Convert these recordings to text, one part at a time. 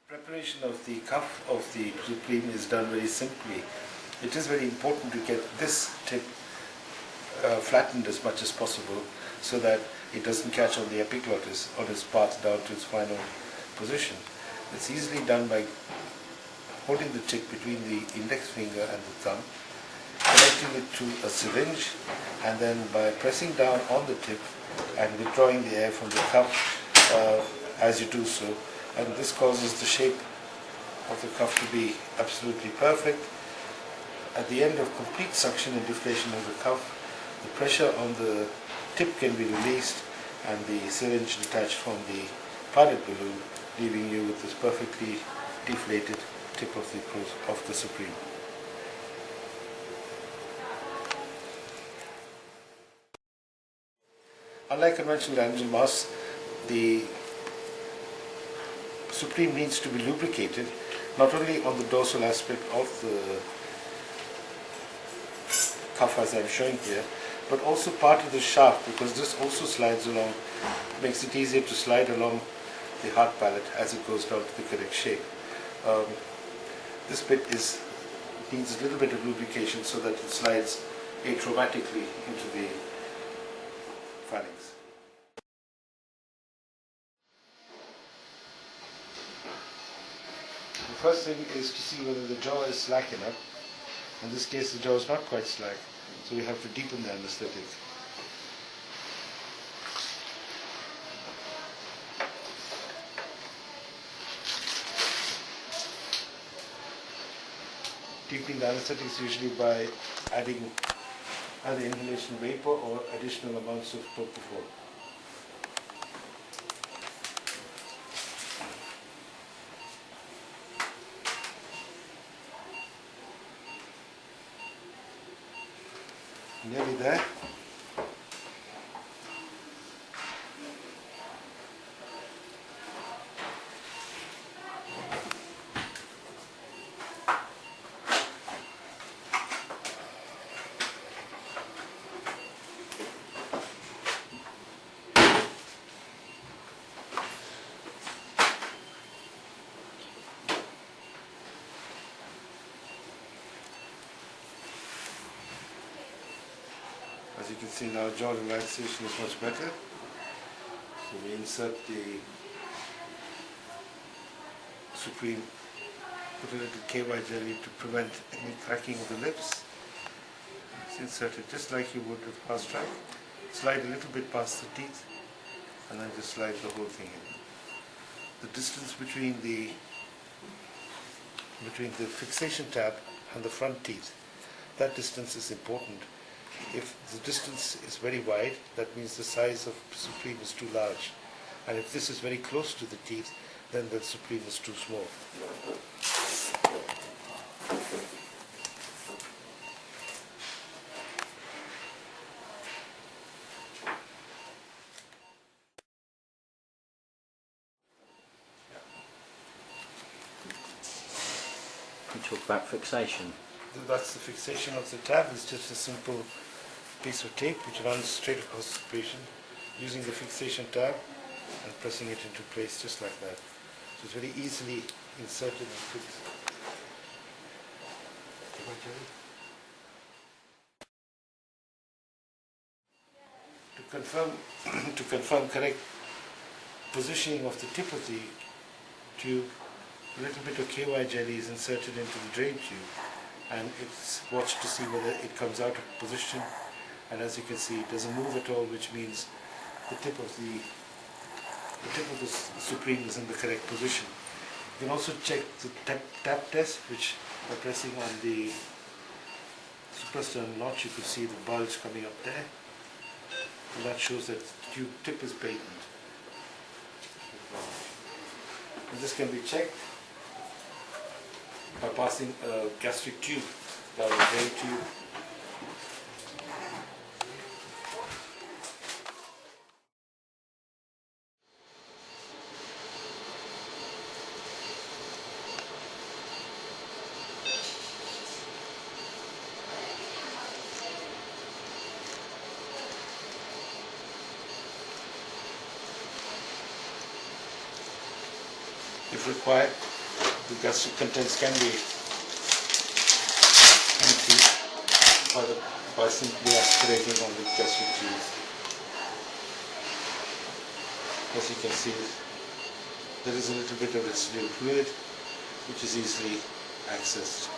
Preparation of the cuff of the Supreme is done very simply. It is very important to get this tip flattened as much as possible so that it doesn't catch on the epiglottis on its path down to its final position. It's easily done by holding the tip between the index finger and the thumb, connecting it to a syringe, and then by pressing down on the tip and withdrawing the air from the cuff as you do so. And this causes the shape of the cuff to be absolutely perfect. At the end of complete suction and deflation of the cuff, the pressure on the tip can be released and the syringe detached from the pilot balloon, leaving you with this perfectly deflated tip of the Supreme. Unlike conventional angel masks, the Supreme needs to be lubricated, not only on the dorsal aspect of the cuff as I'm showing here, but also part of the shaft, because this also slides along, makes it easier to slide along the hard pallet as it goes down to the correct shape. This bit needs a little bit of lubrication so that it slides atraumatically into the phalanx. The first thing is to see whether the jaw is slack enough. In this case, the jaw is not quite slack, so we have to deepen the anesthetic. Deepening the anesthetic is usually by adding either inhalation vapor or additional amounts of propofol. Nearly there. As you can see now, jaw relaxation is much better. So we insert the Supreme, put a little KY jelly to prevent any cracking of the lips. It's inserted just like you would with fast track. Slide a little bit past the teeth and then just slide the whole thing in. The distance between the fixation tab and the front teeth, that distance is important. If the distance is very wide, that means the size of Supreme is too large. And if this is very close to the teeth, then the Supreme is too small. You talk about fixation. That's the fixation of the tab. It's just a simple piece of tape which runs straight across the patient using the fixation tab and pressing it into place just like that. So it's very easily inserted and fixed. To confirm correct positioning of the tip of the tube, a little bit of KY jelly is inserted into the drain tube, and it's watched to see whether it comes out of position. And as you can see, it doesn't move at all, which means the tip of the Supreme is in the correct position. You can also check the tap test, which by pressing on the suprasternal notch, you could see the bulge coming up there, and that shows that the tip is patent. And this can be checked by passing a gastric tube down the drain tube. If required, The gastric contents can be empty by simply aspirating on the gastric juice. As you can see, there is a little bit of residual fluid which is easily accessed.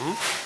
Hmm?